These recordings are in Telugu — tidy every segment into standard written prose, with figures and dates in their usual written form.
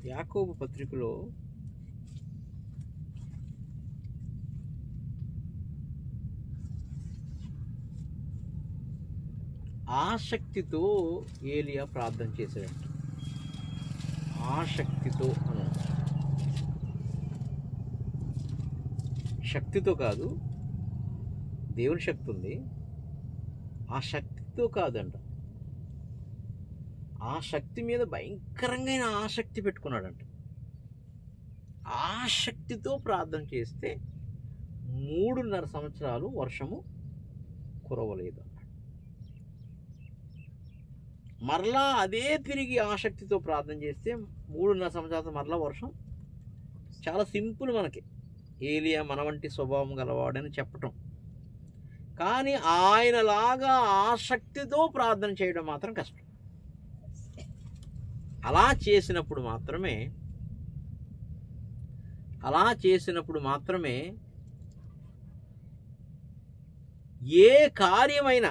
యాకోబు పత్రికలో ఆసక్తితో ఏలియా ప్రార్థన చేశాడంట. ఆసక్తితో అన్నాడు. శక్తితో కాదు, దేవుని శక్తి ఉంది, ఆ శక్తితో కాదంట. ఆ శక్తి మీద భయంకరంగా ఆసక్తి పెట్టుకున్నాడంట. ఆసక్తితో ప్రార్థన చేస్తే 3.5 సంవత్సరాలు వర్షము కురవలేదు అన్నాడు. మరలా అదే తిరిగి ఆసక్తితో ప్రార్థన చేస్తే 3.5 సంవత్సరాలు మరలా వర్షం. చాలా సింపుల్. మనకి ఏలియా మన వంటి స్వభావం గలవాడని చెప్పటం, కానీ ఆయనలాగా ఆసక్తితో ప్రార్థన చేయడం మాత్రం కష్టం. అలా చేసినప్పుడు మాత్రమే ఏ కార్యమైనా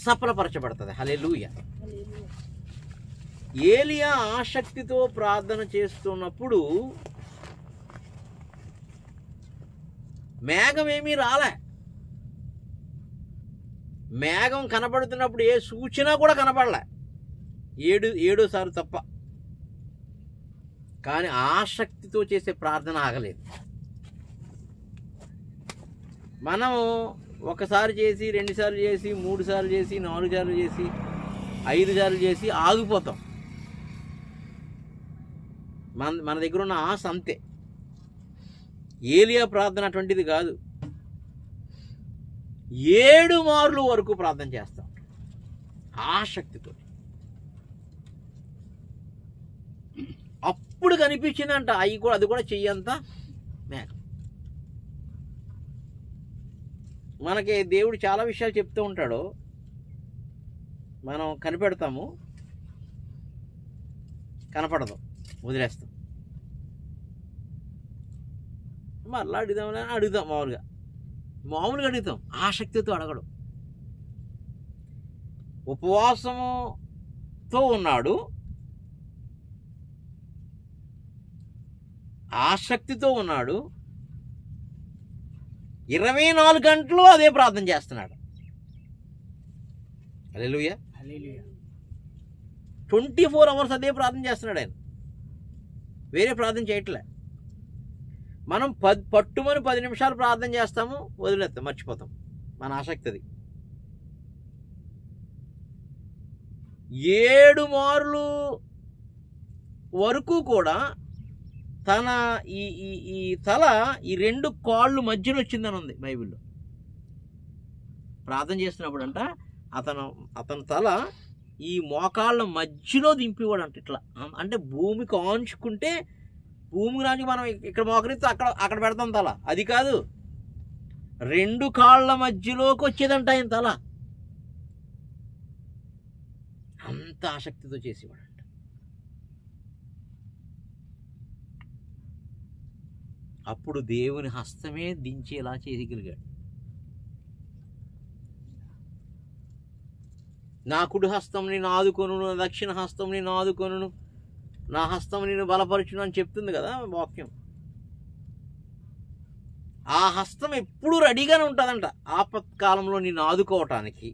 సఫలపరచబడుతుంది. హల్లెలూయా. ఏలియా ఆసక్తితో ప్రార్థన చేస్తున్నప్పుడు మేఘం ఏమీ రాలే. మేఘం కనబడుతున్నప్పుడు ఏ సూచన కూడా కనబడలే, ఏడోసారి తప్ప. కానీ ఆసక్తితో చేసే ప్రార్థన ఆగలేదు. మనం ఒకసారి చేసి, 2 సార్లు చేసి, 3 సార్లు చేసి, 4 సార్లు చేసి, 5 సార్లు చేసి ఆగిపోతాం. మన దగ్గర ఉన్న ఆశ అంతే. ఏలియా ప్రార్థన అటువంటిది కాదు. 7 మార్లు వరకు ప్రార్థన చేస్తాం ఆసక్తితో. అప్పుడు కనిపించిందంట అది కూడా చెయ్యంత మేఘం. మనకి దేవుడు చాలా విషయాలు చెప్తూ ఉంటాడు, మనం కనిపెడతాము, కనపడదు, వదిలేస్తాం. మళ్ళీ అడుగుతాం. మామూలుగా అడుగుతాం, ఆసక్తితో అడగడం. ఉపవాసముతో ఉన్నాడు, ఆసక్తితో ఉన్నాడు, 24 గంటలు అదే ప్రార్థన చేస్తున్నాడు. హల్లెలూయా. 24 అవర్స్ అదే ప్రార్థన చేస్తున్నాడు ఆయన, వేరే ప్రార్థన చేయట్లే. మనం పట్టుమని 10 నిమిషాలు ప్రార్థన చేస్తాము, వదిలేస్తాం, మర్చిపోతాం. మన ఆసక్తి అది. 7 మార్లు వరకు కూడా తన ఈ తల ఈ 2 కాళ్ళు మధ్యలో వచ్చిందని ఉంది బైబిల్లో. ప్రార్థన చేస్తున్నప్పుడు అంట అతని తల ఈ మోకాళ్ళ మధ్యలో దింపేవాడంట. ఇట్లా అంటే భూమికి ఆంచుకుంటే, భూమికి రాజు మనం ఇక్కడ మోకరిస్తే అక్కడ పెడతాం తల. అది కాదు, 2 కాళ్ళ మధ్యలోకి వచ్చేదంట ఆయన తల. అంత ఆసక్తితో చేసేవాడంట. అప్పుడు దేవుని హస్తమే దించేలా చేయగలిగాడు. నా కుడి హస్తం నేను ఆదుకొనును, నా దక్షిణ హస్తం నేను ఆదుకొనును, నా హస్తం నేను బలపరచును అని చెప్తుంది కదా వాక్యం. ఆ హస్తం ఎప్పుడూ రెడీగానే ఉంటుందంట, ఆపత్కాలంలో నిన్ను ఆదుకోవటానికి,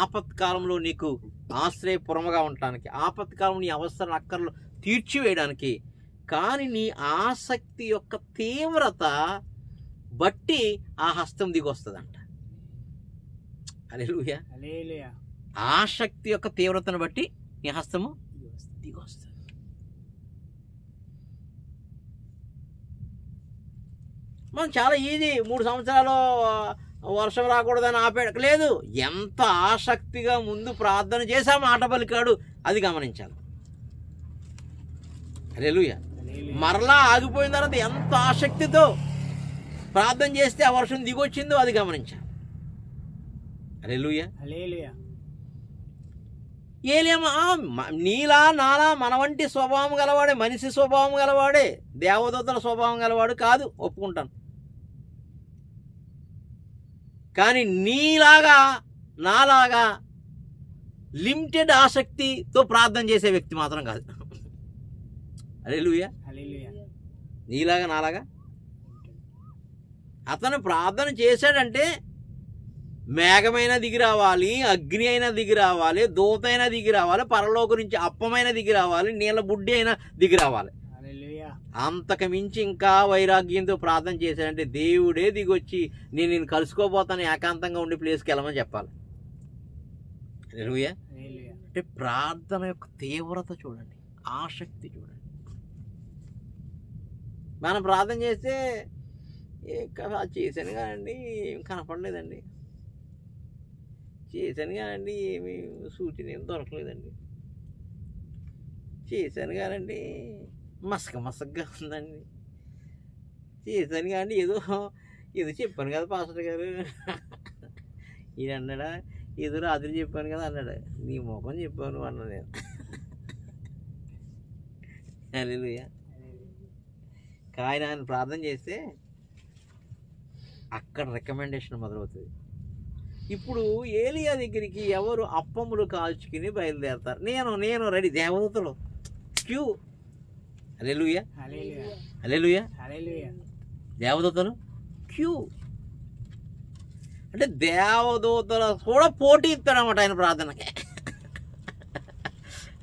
ఆపత్కాలంలో నీకు ఆశ్రయపురముగా ఉండటానికి, ఆపత్కాలంలో నీ అవసరం అక్కర్లు తీర్చివేయడానికి. కానీ నీ ఆసక్తి యొక్క తీవ్రత బట్టి ఆ హస్తం దిగొస్తుందంట. హల్లెలూయా. ఆసక్తి యొక్క తీవ్రతను బట్టి నీ హస్తము దిగొస్తుంది. మనం చాలా ఈజీ, 3 సంవత్సరాలు వర్షం రాకూడదని ఆపేయడం లేదు. ఎంత ఆసక్తిగా ముందు ప్రార్థన చేసా మాట పలికాడు, అది గమనించాలి. హల్లెలూయా. మరలా ఆగిపోయిన తర్వాత ఎంత ఆసక్తితో ప్రార్థన చేస్తే ఆ వర్షం దిగొచ్చిందో అది గమనించాలి. హల్లెలూయా. ఏలియా నీలా నాలా మన వంటి స్వభావం గలవాడే, మనిషి స్వభావం గలవాడే, దేవదూతల స్వభావం గలవాడు కాదు, ఒప్పుకుంటాను. కానీ నీలాగా నాలాగా లిమిటెడ్ ఆసక్తితో ప్రార్థన చేసే వ్యక్తి మాత్రం కాదు. హల్లెలూయా. నీలాగా నాలాగా అతను ప్రార్థన చేశాడంటే మేఘమైనా దిగి రావాలి, అగ్ని అయినా దిగి రావాలి, దూత అయినా దిగి రావాలి, పరలోకం నుంచి అప్పమైన దిగి రావాలి, నీళ్ళ బుడ్డి అయినా దిగి రావాలి. అంతకు మించి ఇంకా వైరాగ్యంతో ప్రార్థన చేశాడంటే దేవుడే దిగొచ్చి నేను కలుసుకోబోతాను, ఏకాంతంగా ఉండి ప్లేస్కి వెళ్ళమని చెప్పాలి. హల్లెలూయా. అంటే ప్రార్థన యొక్క తీవ్రత చూడండి, ఆసక్తి చూడండి. మనం ప్రార్థన చేస్తే చేశాను కానండి ఏం కనపడలేదండి, చేశాను కానండి ఏమి సూచన ఏం దొరకలేదండి, చేశాను కానండి మసకగా ఉందండి, చేశాను కానీ ఏదో చెప్పాను కదా పాస్టర్ గారు, ఈయన అన్నాడా ఏదో రాత్రి చెప్పాను కదా అన్నాడు, నీ ముఖం చెప్పాను అన్నా నేను. హల్లెలూయా. కానీ ఆయన ప్రార్థన చేస్తే అక్కడ రికమెండేషన్ మొదలవుతుంది. ఇప్పుడు ఏలియా దగ్గరికి ఎవరు అప్పములు కాల్చుకుని బయలుదేరతారు? నేను రెడీ, దేవదూతలు క్యూ. హల్లెలూయా. హల్లెలూయా. దేవదూతలు క్యూ. అంటే దేవదూతలు కూడా పోటీ ఇస్తాడన్నమాట ఆయన ప్రార్థనకి.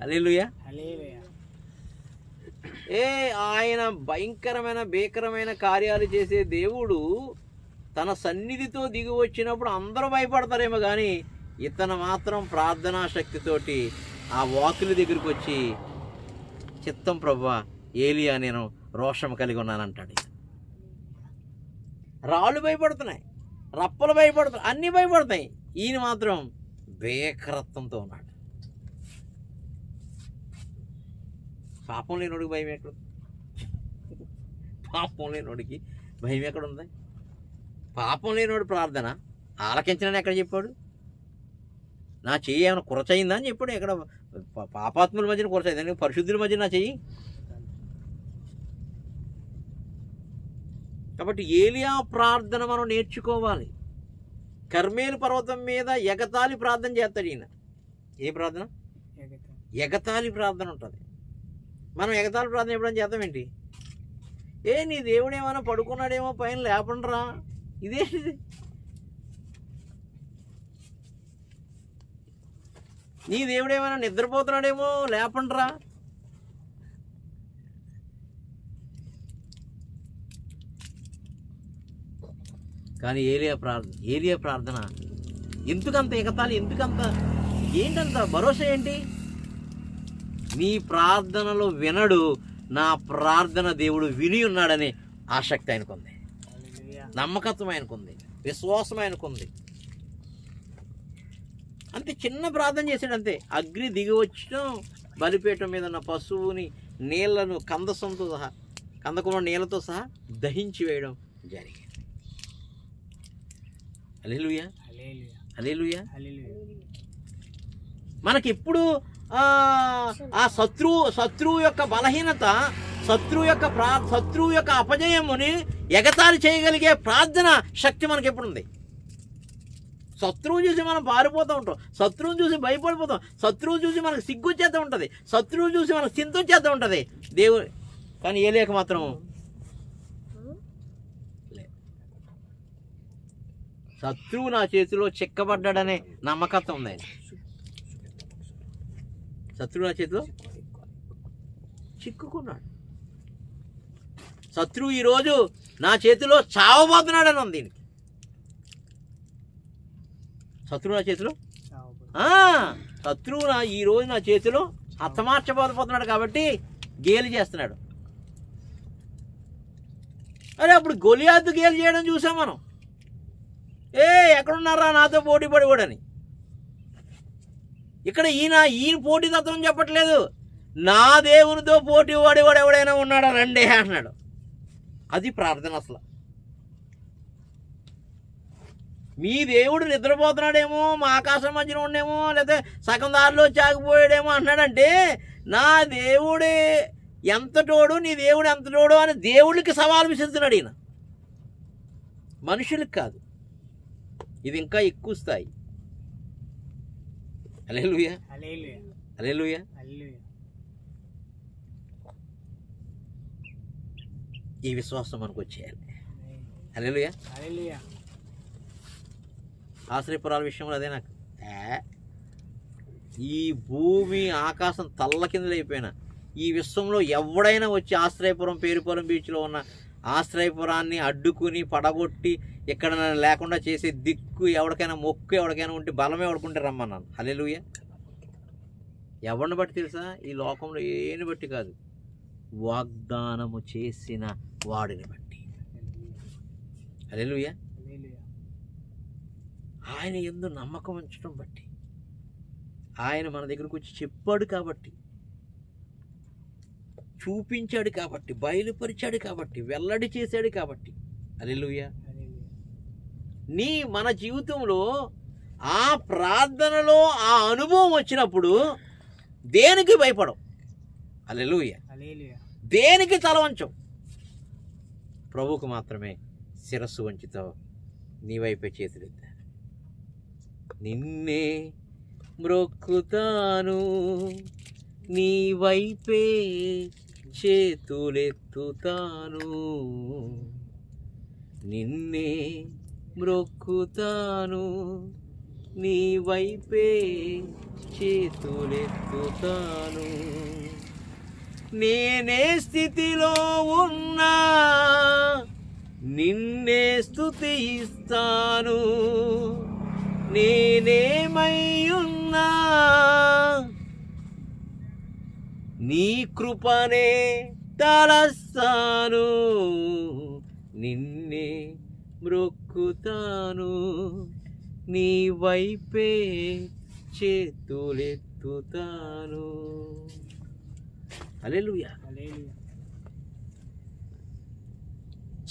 హల్లెలూయా. ఆయన భయంకరమైన భీకరమైన కార్యాలు చేసే దేవుడు తన సన్నిధితో దిగి వచ్చినప్పుడు అందరూ భయపడతారేమో, కానీ ఇతను మాత్రం ప్రార్థనా శక్తితోటి ఆ వాకుల దగ్గరికి వచ్చి చిత్తం ప్రభువా ఏలియా నేను రోషం కలిగి ఉన్నానంటాడు. రాళ్ళు భయపడుతున్నాయి, రప్పలు భయపడుతున్నాయి, అన్నీ భయపడతాయి, ఈయన మాత్రం భీకరత్వంతో ఉన్నాడు. పాపం లేనోడికి భయం ఎక్కడ? పాపం లేనోడికి భయం ఎక్కడుంది? పాపం లేనోడు ప్రార్థన ఆలకించనని ఎక్కడ చెప్పాడు? నా చెయ్యి ఏమైనా కురచయిందా అని చెప్పాడు. ఎక్కడ? పాపాత్ముల మధ్యన కురచయిందని, పరిశుద్ధుల మధ్య నా చెయ్యి. కాబట్టి ఏలియా ప్రార్థన మనం నేర్చుకోవాలి. కర్మేలు పర్వతం మీద ఎగతాళి ప్రార్థన చేస్తాడు ఈయన. ఏ ప్రార్థన? ఎగతాళి ప్రార్థన ఉంటుంది. మనం ఎగతాళి ప్రార్థన ఎప్పుడైనా చేద్దాం ఏంటి? నీ దేవుడు ఏమైనా పడుకున్నాడేమో పైన లేపండ్రా, ఇదేంటిది? నీ దేవుడు ఏమైనా నిద్రపోతున్నాడేమో లేపండ్రా. కానీ ఏలియా ప్రార్థన ఎందుకంత ఎగతాళి, ఎందుకంత, ఏంటంత భరోసా ఏంటి? నీ ప్రార్థనలో వినడు, నా ప్రార్థన దేవుడు విని ఉన్నాడనే ఆసక్తి ఆయనకుంది, నమ్మకత్వం ఆయనకుంది, విశ్వాసం ఆయనకుంది. అంతే, చిన్న ప్రార్థన చేశాడు అంతే. అగ్ని దిగి వచ్చడం, బలిపీఠం మీద ఉన్న పశువుని నీళ్లను కందసంతో సహా, కందకుమ నీళ్లతో సహా దహించి వేయడం జరిగింది. హల్లెలూయా. హల్లెలూయా. మనకిప్పుడు ఆ శత్రువు యొక్క బలహీనత, శత్రువు యొక్క అపజయముని ఎగతాళి చేయగలిగే ప్రార్థన శక్తి మనకి ఎప్పుడుంది? శత్రువు చూసి మనం పారిపోతూ ఉంటాం, శత్రువుని చూసి భయపడిపోతాం, శత్రువు చూసి మనకు సిగ్గు చేస్తూ ఉంటుంది, శత్రువు చూసి మనకు చింత చేస్తూ ఉంటుంది దేవుడు. కానీ ఏలియాకు మాత్రం శత్రువు నా చేతిలో చిక్కబడ్డాడనే నమ్మకత్వం ఉంది ఆయన. శత్రువు నా చేతిలో చిక్కుకున్నాడు, శత్రువు ఈరోజు నా చేతిలో చావబోతున్నాడని ఉంది దీనికి. శత్రువు నా చేతిలో శత్రువు ఈరోజు నా చేతిలో హతమార్చబోతున్నాడు కాబట్టి గేలి చేస్తున్నాడు. అరే అప్పుడు గొలియాతు గేలి చేయడం చూసాం మనం. ఎక్కడున్నారా నాతో పోటీ పడివాడని. ఇక్కడ ఈయన పోటీ తత్వం చెప్పట్లేదు, నా దేవునితో పోటీ వాడేవాడు ఎవడైనా ఉన్నాడా రండే అన్నాడు. అది ప్రార్థన. అసలు మీ దేవుడు నిద్రపోతున్నాడేమో, మా ఆకాశం మధ్యన ఉండేమో, లేకపోతే సగం దారిలో చాగిపోయాడేమో అన్నాడంటే, నా దేవుడే ఎంతటోడు, నీ దేవుడు ఎంతటోడు అని దేవుడికి సవాలు విసురుతున్నాడు ఈయన, మనుషులకు కాదు. ఇది ఇంకా ఎక్కువ స్థాయి. హల్లెలూయా. హల్లెలూయా. ఈ విశ్వాసం మనకు వచ్చేయాలి. హల్లెలూయా. ఆశ్రయపురాల విషయంలో అదే నాకు ఈ భూమి ఆకాశం తల్ల కిందలైపోయినా ఈ విశ్వంలో ఎవడైనా వచ్చి ఆశ్రయపురం పేరుపురం బీచ్లో ఉన్న ఆశ్రయపురాన్ని అడ్డుకుని పడగొట్టి ఇక్కడ లేకుండా చేసే దిక్కు ఎవరికైనా మొక్కు ఎవరికైనా ఉంటే బలం ఎవడుకుంటే రమ్మన్నాను. హల్లెలూయా. ఎవరిని బట్టి తెలుసా? ఈ లోకంలో ఏని బట్టి కాదు, వాగ్దానము చేసిన వాడిని బట్టి. హల్లెలూయా. ఆయన యందు నమ్మకం ఉంచడం బట్టి, ఆయన మన దగ్గరకు వచ్చి చెప్పాడు కాబట్టి, చూపించాడు కాబట్టి, బయలుపరిచాడు కాబట్టి, వెల్లడి చేశాడు కాబట్టి. హల్లెలూయా. మన జీవితంలో ఆ ప్రార్థనలో ఆ అనుభవం వచ్చినప్పుడు దేనికి భయపడవు. హల్లెలూయా. దేనికి తల వంచవు. ప్రభువుకు మాత్రమే శిరస్సు వంచుతావు. నీ వైపే చేతులెత్తా. నిన్నే మ్రొక్కుతాను, నీ వైపే చేతులెత్తుతాను. నిన్నే మ్రొక్కుతాను, నీ వైపే చేతులెత్తుతాను. నేనే స్థితిలో ఉన్నా నిన్నే స్తుతిస్తాను. నేనేమై ఉన్నా నీ కృపనే తలస్తాను. నిన్నే మ్రొక్కుతాను, నీ వైపే చేతులెత్తుతాను. హల్లెలూయా.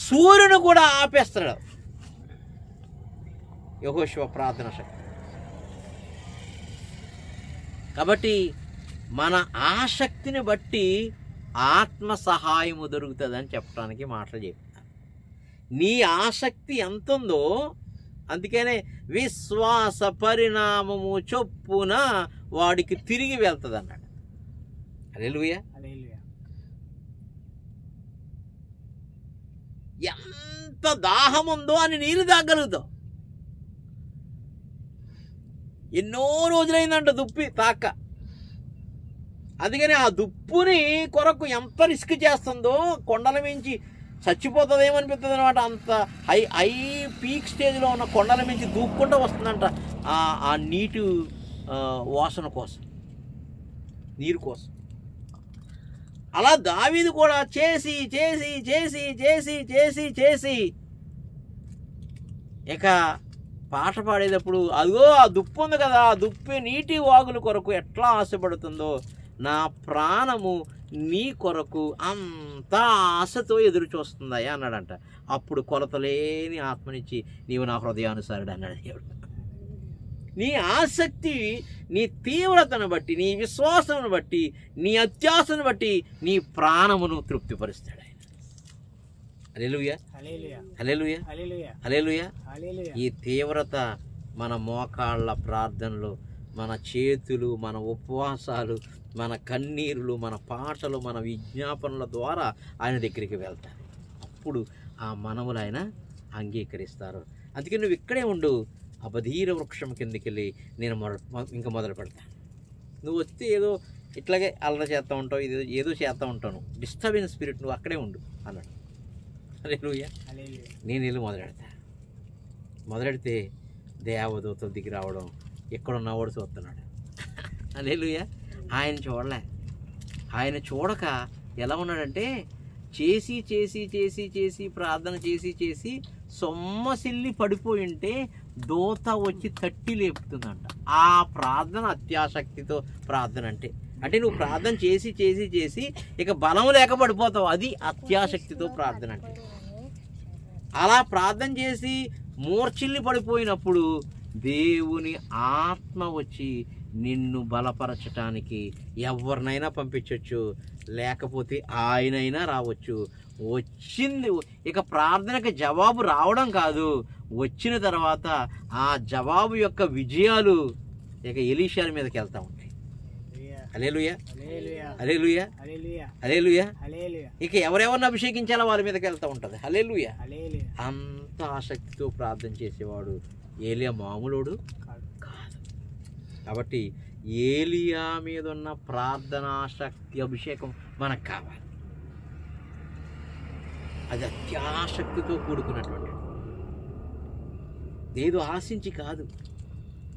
సూర్యుని కూడా ఆపేస్తాడు యెహోషువ ప్రార్థన శక్తి. కాబట్టి మన ఆసక్తిని బట్టి ఆత్మ సహాయము దొరుకుతుందని చెప్పడానికి మాటలు చెప్తాను. నీ ఆసక్తి ఎంత ఉందో అందుకనే విశ్వాస పరిణామము చొప్పున వాడికి తిరిగి వెళ్తుంది అన్నాడు. హల్లెలూయా. ఎంత దాహం ఉందో అని నీళ్ళు తాగలుగుతావు. ఎన్నో రోజులైందంట దుప్పి తాక. అందుకని ఆ దుప్పుని కొరకు ఎంత రిస్క్ చేస్తుందో, కొండల మించి చచ్చిపోతుందేమనిపిస్తుంది అనమాట. అంత హై పీక్ స్టేజ్లో ఉన్న కొండల మించి దూక్కుంటూ వస్తుందంట ఆ నీటి వాసన కోసం, నీరు కోసం. అలా దావీదు కూడా చేసి చేసి చేసి చేసి చేసి చేసి ఇక పాట పాడేటప్పుడు అదిగో ఆ దుప్పు ఉంది కదా, ఆ దుప్పి నీటి వాగుల కొరకు ఎట్లా ఆశపడుతుందో నా ప్రాణము నీ కొరకు అంత ఆశతో ఎదురు చూస్తుందయ్యా అన్నాడంట. అప్పుడు కొలతలేని ఆత్మనిచ్చి నీవు నా హృదయానుసారుడు అన్నాడు దేవుడు. నీ ఆసక్తి, నీ తీవ్రతను బట్టి, నీ విశ్వాసమును బట్టి, నీ అత్యాశను బట్టి నీ ప్రాణమును తృప్తిపరుస్తాడు ఆయన. హల్లెలూయా. హల్లెలూయా. హల్లెలూయా. ఈ తీవ్రత మన మోకాళ్ళ ప్రార్థనలు, మన చేతులు, మన ఉపవాసాలు, మన కన్నీరులు, మన పాటలు, మన విజ్ఞాపనల ద్వారా ఆయన దగ్గరికి వెళ్తారు. అప్పుడు ఆ మనవులు ఆయన అంగీకరిస్తారు. అందుకే నువ్వు ఇక్కడే ఉండు, అబధీర వృక్షం కిందకి వెళ్ళి నేను ఇంకా మొదలు పెడతాను. నువ్వు వస్తే ఏదో ఇట్లాగే అల్లరి చేస్తూ ఉంటావు, ఇది ఏదో చేస్తూ ఉంటాను, డిస్టర్బెన్స్ స్పిరిట్, నువ్వు అక్కడే ఉండు అన్నాడు. హల్లెలూయా. నేను వెళ్ళి మొదలెడితే దేవదూతలు దిగి రావడం, ఎక్కడున్నవాడు చూస్తున్నాడు. హల్లెలూయా. ఆయన చూడలే. ఆయన చూడక ఎలా ఉన్నాడంటే చేసి చేసి చేసి చేసి ప్రార్థన చేసి చేసి సొమ్మసిల్లి పడిపోయి ఉంటే దూత వచ్చి తట్టి లేపుతుందంట. ఆ ప్రార్థన అత్యాసక్తితో ప్రార్థన అంటే నువ్వు ప్రార్థన చేసి చేసి చేసి ఇక బలం లేక పడిపోతావు. అది అత్యాసక్తితో ప్రార్థన అంటే. అలా ప్రార్థన చేసి మూర్ఛిల్లి పడిపోయినప్పుడు దేవుని ఆత్మ వచ్చి నిన్ను బలపరచటానికి ఎవరినైనా పంపించవచ్చు, లేకపోతే ఆయనైనా రావచ్చు. వచ్చింది ఇక ప్రార్థనకి జవాబు రావడం కాదు, వచ్చిన తర్వాత ఆ జవాబు యొక్క విజయాలు ఇక ఎలీషా మీదకి వెళ్తూ ఉంటాయి. హల్లెలూయా, హల్లెలూయా, హల్లెలూయా. ఇక ఎవరెవరిని అభిషేకించాలో వారి మీదకి వెళ్తూ ఉంటుంది. హల్లెలూయా. అంత ఆసక్తితో ప్రార్థన చేసేవాడు ఏలియా మామూలుడు కాదు. కాబట్టి ఏలియా మీద ఉన్న ప్రార్థనా శక్తి అభిషేకం మనకు కావాలి. అది అత్యాసక్తితో కూడుకున్నటువంటి, ఏదో ఆశించి కాదు,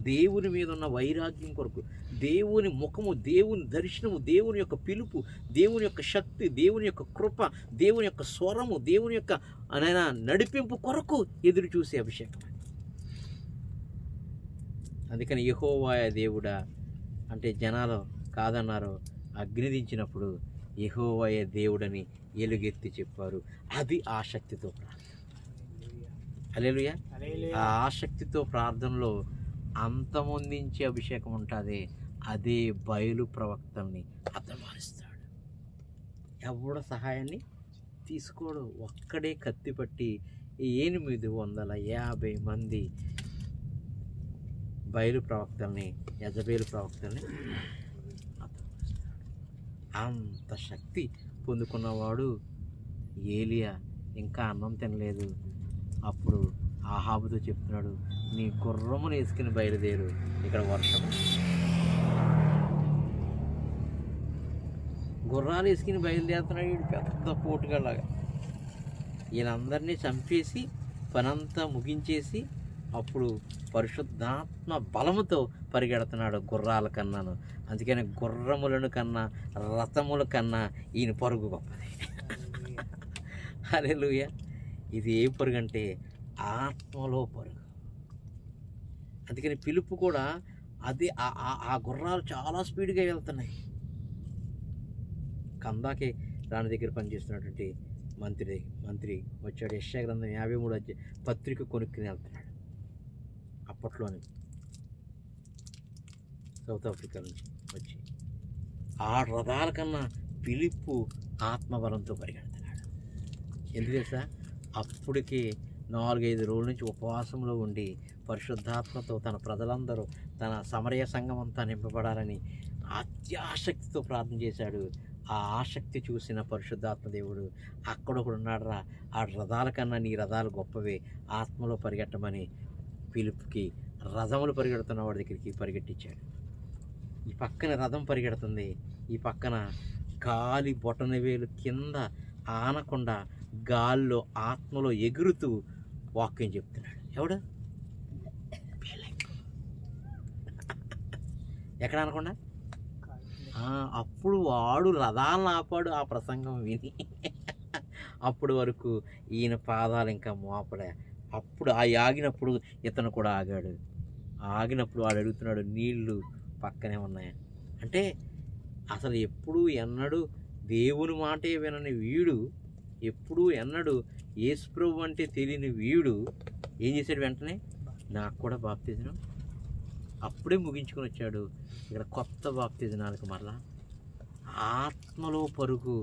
దేవుని మీద ఉన్న వైరాగ్యం కొరకు, దేవుని ముఖము, దేవుని దర్శనము, దేవుని యొక్క పిలుపు, దేవుని యొక్క శక్తి, దేవుని యొక్క కృప, దేవుని యొక్క స్వరము, దేవుని యొక్క నడిపింపు కొరకు ఎదురు చూసే అభిషేకం. అందుకని యెహోవా దేవుడా అంటే జనాలు కాదన్నారు, అగ్ని దించినప్పుడు యెహోవాయే దేవుడని ఎలుగెత్తి చెప్పారు. అది ఆసక్తితో ప్రార్థన. హల్లెలూయా. ఆ ఆసక్తితో ప్రార్థనలో అంతమొందించే అభిషేకం ఉంటుంది. అదే బయలు ప్రవక్తల్ని అతమారుస్తాడు. ఎవడ సహాయాన్ని తీసుకోడు. ఒక్కడే కత్తి పట్టి 850 మంది బయలు ప్రవక్తల్ని, యెజబేలు ప్రవక్తల్ని అతమారుస్తాడు. అంత శక్తి పొందుకున్నవాడు ఏలియా ఇంకా అన్నం తినలేదు. అప్పుడు ఆహాబుతో చెప్తున్నాడు, నీ గుర్రమును వేసుకుని బయలుదేరు, ఇక్కడ వర్షం. గుర్రాలు వేసుకుని బయలుదేరుతున్నాడు. వీడు పెద్ద పోటుగాలాగా వీళ్ళందరినీ చంపేసి పనంతా ముగించేసి అప్పుడు పరిశుద్ధాత్మ బలముతో పరిగెడుతున్నాడు గుర్రాల కన్నాను. అందుకని గుర్రములను కన్నా రథముల కన్నా ఈయన పరుగు గొప్పది. హల్లెలూయా. ఇది ఏ పరుగు అంటే ఆత్మలో పరుగు. అందుకని పిలుపు కూడా అది ఆ గుర్రాలు చాలా స్పీడ్గా వెళ్తున్నాయి. కందాకే రాణి దగ్గర పనిచేస్తున్నటువంటి మంత్రి వచ్చాడు. యెషయా గ్రంథం 53 పత్రిక కొనుక్కుని వెళ్తున్నాడు. అప్పట్లోనే సౌత్ ఆఫ్రికా నుంచి వచ్చి ఆ రథాల కన్నా పిలుపు ఆత్మబలంతో పరిగెడుతున్నాడు. ఎందుకు తెలుసా? అప్పటికి 4-5 రోజుల నుంచి ఉపవాసంలో ఉండి పరిశుద్ధాత్మతో తన ప్రజలందరూ, తన సమరయ సంఘం అంతా నింపబడాలని అత్యాసక్తితో ప్రార్థన చేశాడు. ఆ ఆసక్తి చూసిన పరిశుద్ధాత్మ దేవుడు అక్కడొకడు ఉన్నాడు రా, ఆ రథాల కన్నా నీ రథాలు గొప్పవే, ఆత్మలో పరిగెట్టమని పిలుపుకి రథములు పరిగెడుతున్న వాడి దగ్గరికి పరిగెట్టించాడు. ఈ పక్కన రథం పరిగెడుతుంది, ఈ పక్కన గాలి బొటన వేలు కింద ఆనకుండా గాల్లో ఆత్మలో ఎగురుతూ వాక్యం చెప్తున్నాడు. ఎవడు? ఎక్కడ అనకుండా అప్పుడు వాడు రథాలను ఆపాడు ఆ ప్రసంగం విని. అప్పుడు వరకు ఈయన పాదాలు ఇంకా మోపడే. అప్పుడు ఆగినప్పుడు ఇతను కూడా ఆగాడు. ఆగినప్పుడు వాడు అడుగుతున్నాడు, నీళ్లు పక్కనే ఉన్నాయా అంటే. అసలు ఎప్పుడు ఎన్నడూ దేవుని మాటే వినని వీడు, ఎప్పుడు ఎన్నడూ యేసుప్రభు అంటే తెలియని వీడు ఏం చేశాడు? వెంటనే నాకు కూడా బాప్తిజనం అప్పుడే ముగించుకొని వచ్చాడు. ఇక్కడ కొత్త బాప్తిజనాలకు మరలా ఆత్మలో పరుగు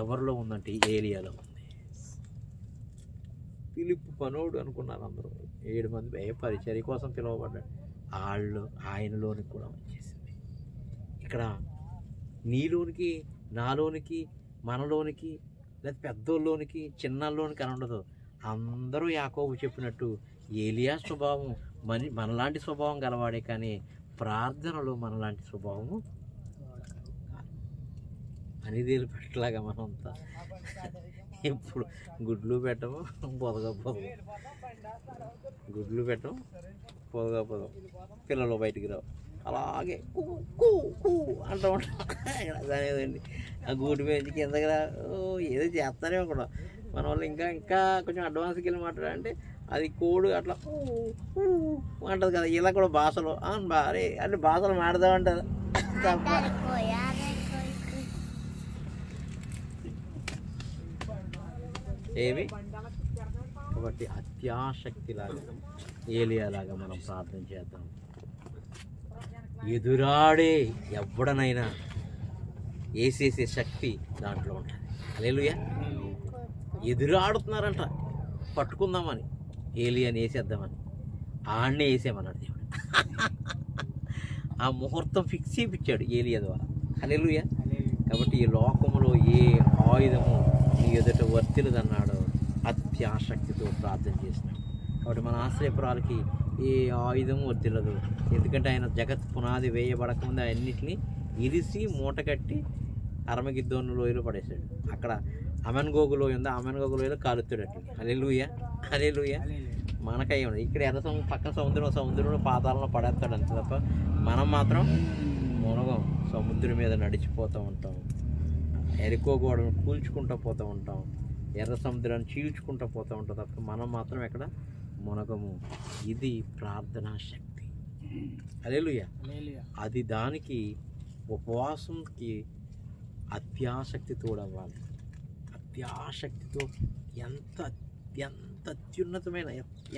ఎవరిలో ఉందంటే ఏలియాలో ఉంది. పిలుపు పనోడు అనుకున్నారు అందరూ. 7 మంది పరిచర్య కోసం పిలువబడ్డాడు. ఆయనలోనికి కూడా వచ్చేసింది. ఇక్కడ నీలోనికి, నాలోనికి, మనలోనికి, లేదా పెద్దోళ్ళలోనికి, చిన్నల్లోనికి అని ఉండదు. అందరూ యాకోబు చెప్పినట్టు ఏలియా స్వభావం మనలాంటి స్వభావం గలవాడే, కానీ ప్రార్థనలో మనలాంటి స్వభావము అనిదేలు పెట్టలాగా మనంతా ఇప్పుడు గుడ్లు పెట్టము, పొదగపోదు, గుడ్లు పెట్టము, పొదగపోదు, పిల్లలు బయటికి రావు, అలాగే అంటూ ఉంటాం. దానిదండి ఆ గూటి పేజీ కిందకి రా ఏదో చేస్తారే కూడా. మన వాళ్ళు ఇంకా కొంచెం అడ్వాన్స్కి వెళ్ళి మాట్లాడాలంటే అది కోడు అట్లా అంటది కదా. ఇలా కూడా భాషలో అరే అంటే భాషలు మాడదామంటారు తప్ప. ఏమి కాబట్టి అత్యాసక్తిలాగా ఏలియాలాగా మనం ప్రార్థన చేద్దాం. ఎదురాడే ఎవడనైనా వేసేసే శక్తి దాంట్లో ఉంటుంది. హల్లెలూయా. ఎదురాడుతున్నారంట పట్టుకుందామని, ఏలియాని వేసేద్దామని. ఆడనే వేసేమన్నాడు దేవుడు. ఆ ముహూర్తం ఫిక్స్ చేయించాడు ఏలియా ద్వారా. హల్లెలూయా. కాబట్టి ఈ లోకంలో ఏ ఆయుధము నీ ఎదుట వర్తిలదన్నాడో అత్యాసక్తితో ప్రార్థన చేసినాడు. కాబట్టి మన ఆశ్రయపురాలకి ఏ ఆయుధము వర్తిల్లదు. ఎందుకంటే ఆయన జగత్ పునాది వేయబడకముందు అన్నిటినీ ఇరిసి మూట కట్టి అరమగిద్దోను లోయలో పడేశాడు. అక్కడ అమెన్గోగు లోయ ఉంది, అమెన్గోగు లోయలో కాలుతాడు అట్లా. హల్లెలూయా, హల్లెలూయా. మనకై ఉంది ఇక్కడ పక్కన సముద్రంలో పాతాళంలో పడేస్తాడు అంతే తప్ప మనం మాత్రం మునగం. సముద్రం మీద నడిచిపోతూ ఉంటాం, ఎరికో గోడను కూల్చుకుంటూ పోతూ ఉంటాం, ఎర్ర సముద్రాన్ని చీల్చుకుంటూ పోతూ ఉంటాం తప్ప మనం మాత్రం ఎక్కడ మునగము. ఇది ప్రార్థనా శక్తి. హల్లెలూయా. అది దానికి ఉపవాసంకి అత్యాసక్తి తోడవ్వాలి. అత్యాసక్తితో ఎంత ఎంత అత్యున్నతమైన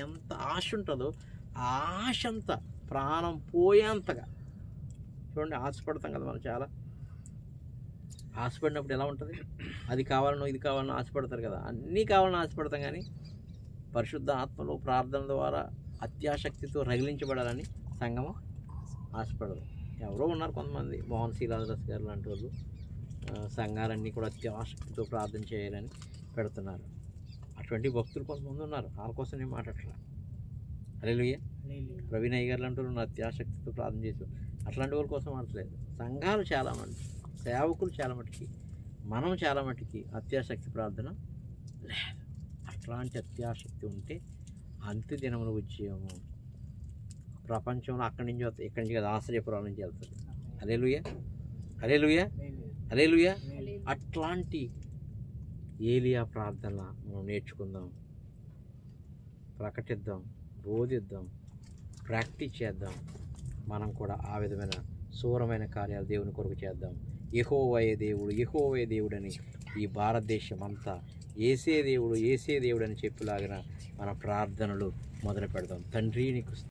ఎంత ఆశ ఉంటుందో ఆ ఆశ అంతా ప్రాణం పోయేంతగా చూడండి. ఆశపడతాం కదా మనం, చాలా ఆశపడినప్పుడు ఎలా ఉంటుంది? అది కావాలనో ఇది కావాలనో ఆశపడతారు కదా, అన్నీ కావాలని ఆశపడతాం. కానీ పరిశుద్ధ ఆత్మలో ప్రార్థన ద్వారా అత్యాసక్తితో రగిలించబడాలని సంఘము ఆశపడదు. ఎవరో ఉన్నారు కొంతమంది, మోహన్ శీలాదరస్ గారు లాంటి వాళ్ళు సంఘాలన్నీ కూడా అత్యాసక్తితో ప్రార్థన చేయాలని పెడుతున్నారు. అటువంటి భక్తులు కొంతమంది ఉన్నారు, వాళ్ళ కోసం నేను మాట్లాడట్లా. హల్లెలూయా. ప్రవీణ్ అయ్య గారు లాంటి వాళ్ళు అత్యాసక్తితో ప్రార్థన చేశారు, అట్లాంటి వాళ్ళ కోసం మాట్లాడలేదు. సంఘాలు చాలామంది, సేవకులు చాలా మటుకి, మనం చాలా మటుకి అత్యాసక్తి ప్రార్థన లేదు. అట్లాంటి అత్యాసక్తి ఉంటే అంత్య దినములు ఉద్యమము ప్రపంచంలో అక్కడి నుంచి ఇక్కడి నుంచి కదా ఆశ్రయపురం నుంచి వెళ్తుంది. హల్లెలూయా, హల్లెలూయా, హల్లెలూయా. అట్లాంటి ఏలియా ప్రార్థన మనం నేర్చుకుందాం, ప్రకటిద్దాం, బోధిద్దాం, ప్రాక్టీస్ చేద్దాం. మనం కూడా ఆ విధమైన శూరమైన కార్యాలు దేవుని కొరకు చేద్దాం. యెహోవాయే దేవుడు, యెహోవాయే దేవుడని ఈ భారతదేశం అంతా యేసే దేవుడు, యేసే దేవుడు అని చెప్పేలాగిన మన ప్రార్థనలు మొదలు పెడదాం. తండ్రి నీకు